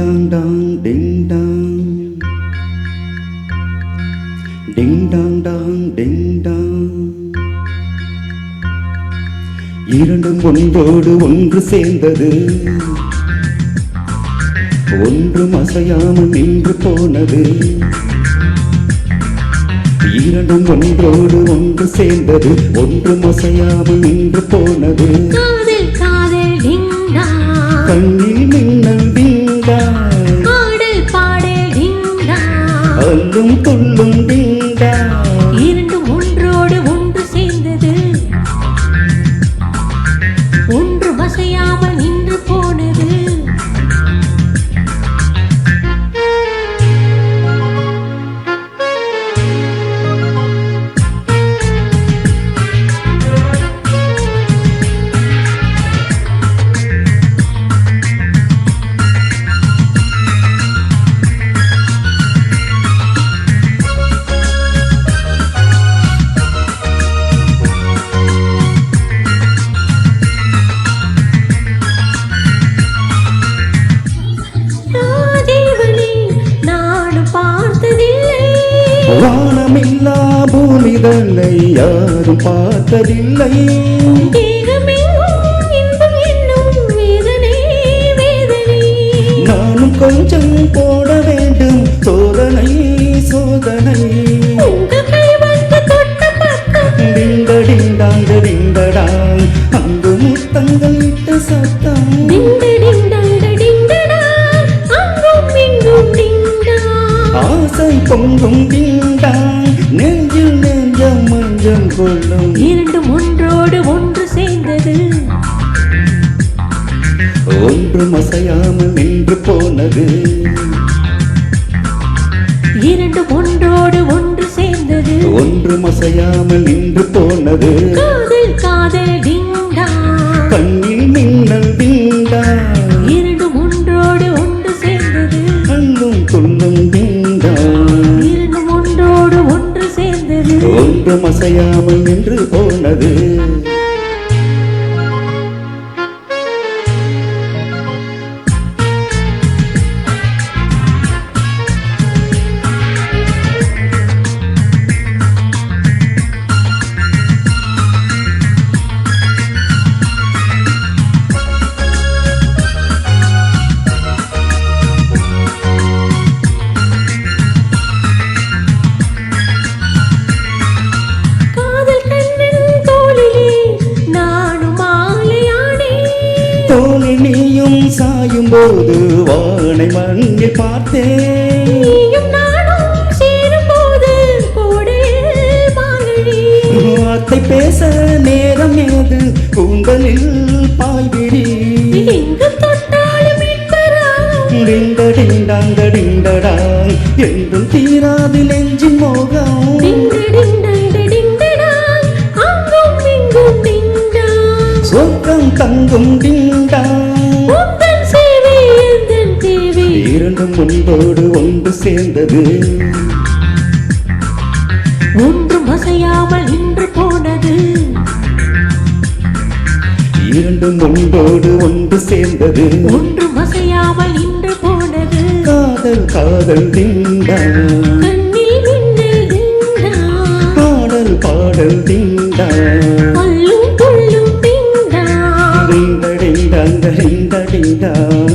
Tang டாங் டிங் டாங், டிங் டாங் டாங் டிங் டாங். இரண்டும் ஒன்றோடு ஒன்று சேர்ந்தது, ஒன்றும் அசையாமல் நின்று போனது. இரண்டும் ஒன்றோடு ஒன்று சேர்ந்தது, ஒன்றும் அசையாமல் நின்று போனது. காதல் காதல் டிங்கா, கண்ணில் மின்னல் டிங்கா, பாடல் பாடல் டிங்கா, அல்லும் துள்ளும் டிங்கா. இரண்டும் ஒன்றோடு ஒன்று சேர்ந்தது, ஒன்றும் அசையாமல் நின்று போனது. வானமில்லா பூமிதனை யாரும் பார்த்ததில்லை. நானும் கொஞ்சம் போட வேண்டும் சோதனை சோதனை. டிண்டடிண்டாங்க டிண்டடாங், அங்கு முத்தங்கள் இட்ட சத்தம். ஆசை பொங்கும் டிண்டாங், நெஞ்சில் நெஞ்சம் மஞ்சம் கொள்ளும். இரண்டும் ஒன்றோடு ஒன்று சேர்ந்தது, ஒன்றும் அசையாமல் நின்று போனது. இரண்டும் ஒன்றோடு ஒன்று சேர்ந்தது, ஒன்றும் அசையாமல் நின்று போனது. காதல் காதல் டிங்கா, கண்ணில் மின்னல் டிங்கா, இரண்டும் ஒன்றோடு ஒன்று சேர்ந்தது, அல்லும் துள்ளும் டிங்கா. இரண்டும் ஒன்றோடு ஒன்று சேர்ந்தது, ஒன்றும் அசையாமல் நின்று போனது. தோழி நீயும் சாயும் போது வானை மண்ணை பார்த்தேன். வார்த்தை பேச நேரம் ஏது, கூந்தலில் பாய்விடி. டிண்டடிண்டாங்க டிண்டடாங், என்றும் தீராது நெஞ்சின் மோகம். சொர்க்கம் தங்கும் டிண்டாங், இரண்டும் ஒன்றோடு ஒன்று சேர்ந்தது, ஒன்றும் அசையாமல் நின்று போனது. இரண்டும் ஒன்றோடு ஒன்று சேர்ந்தது, ஒன்றும் அசையாமல் நின்று போனது. காதல் காதல் டிண்டாங், கண்ணில் மின்னல் டிங்கா, பாடல் பாடல் டிண்டாங். அல்லும் துள்ளும் டிங்கா, டிண்டடிண்டாங்க டிண்டடிண்டாங்.